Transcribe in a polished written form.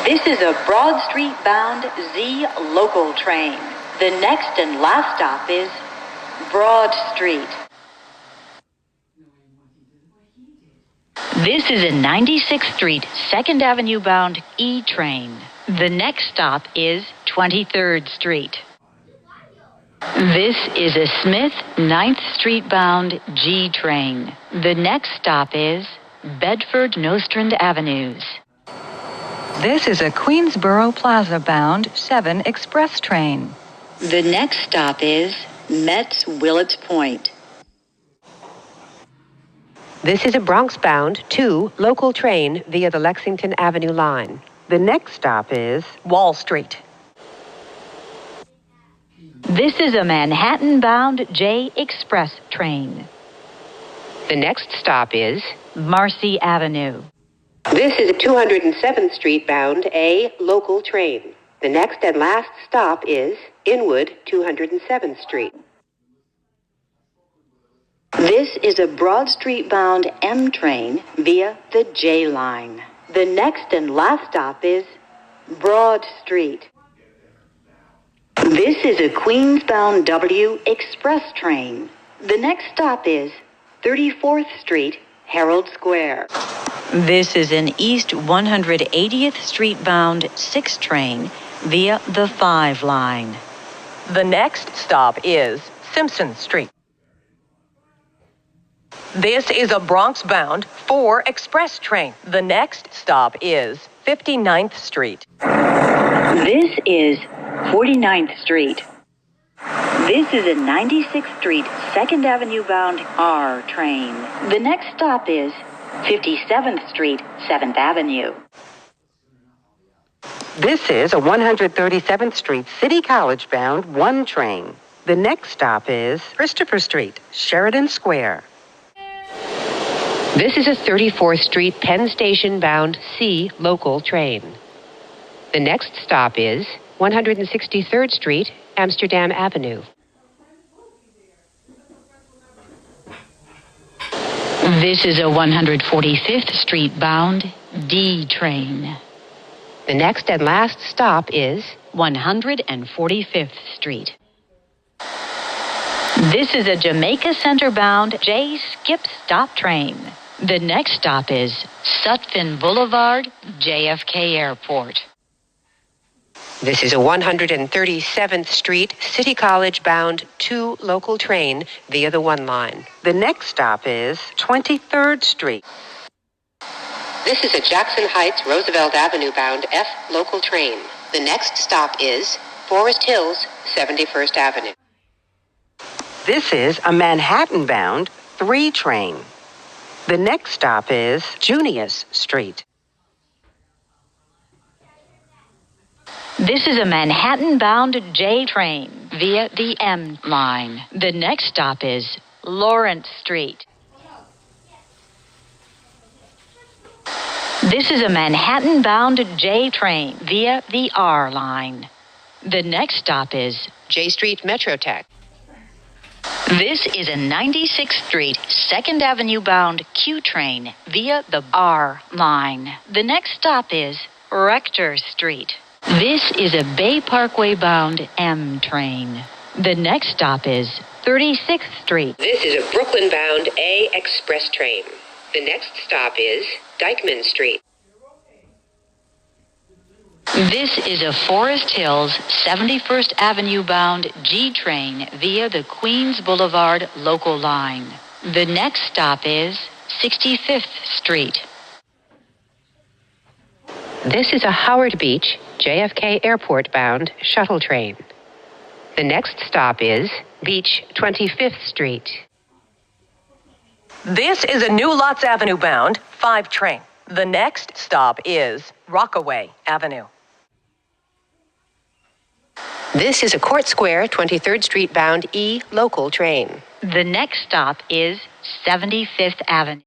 This is a Broad Street bound Z local train. The next and last stop is Broad Street. This is a 96th Street, 2nd Avenue bound E train. The next stop is 23rd Street. This is a Smith 9th Street bound G train. The next stop is Bedford Nostrand Avenues. This is a Queensboro Plaza bound 7 express train. The next stop is Metz Willets Point. This is a Bronx-bound 2 local train via the Lexington Avenue line. The next stop is Wall Street. This is a Manhattan-bound J Express train. The next stop is Marcy Avenue. This is a 207th Street bound A local train. The next and last stop is Inwood 207th Street. This is a Broad Street bound M train via the J line. The next and last stop is Broad Street. This is a Queens-bound W Express train. The next stop is 34th Street, Herald Square. This is an East 180th Street bound 6 train via the 5 line. The next stop is Simpson Street. This is a Bronx-bound 4 express train. The next stop is 59th Street. This is 49th Street. This is a 96th Street, 2nd Avenue bound R train. The next stop is 57th Street, 7th Avenue. This is a 137th Street City College bound 1 train. The next stop is Christopher Street, Sheridan Square. This is a 34th Street Penn Station bound C local train. The next stop is 163rd Street, Amsterdam Avenue. This is a 145th Street bound D train. The next and last stop is 145th Street. This is a Jamaica Center bound J skip stop train. The next stop is Sutphin Boulevard, JFK Airport. This is a 137th Street City College bound 2 local train via the 1 line. The next stop is 23rd Street. This is a Jackson Heights Roosevelt Avenue bound F local train. The next stop is Forest Hills 71st Avenue. This is a Manhattan bound 3 train. The next stop is Junius Street. This is a Manhattan-bound J train via the M line. The next stop is Lawrence Street. This is a Manhattan-bound J train via the R line. The next stop is J Street Metrotech. This is a 96th Street, 2nd Avenue bound Q train via the R line. The next stop is Rector Street. This is a Bay Parkway bound M train. The next stop is 36th Street. This is a Brooklyn bound A express train. The next stop is Dyckman Street. This is a Forest Hills 71st Avenue bound G train via the Queens Boulevard local line. The next stop is 65th Street. This is a Howard Beach, JFK Airport bound shuttle train. The next stop is Beach 25th Street. This is a New Lots Avenue bound 5 train. The next stop is Rockaway Avenue. This is a Court Square 23rd Street bound E local train. The next stop is 75th Avenue.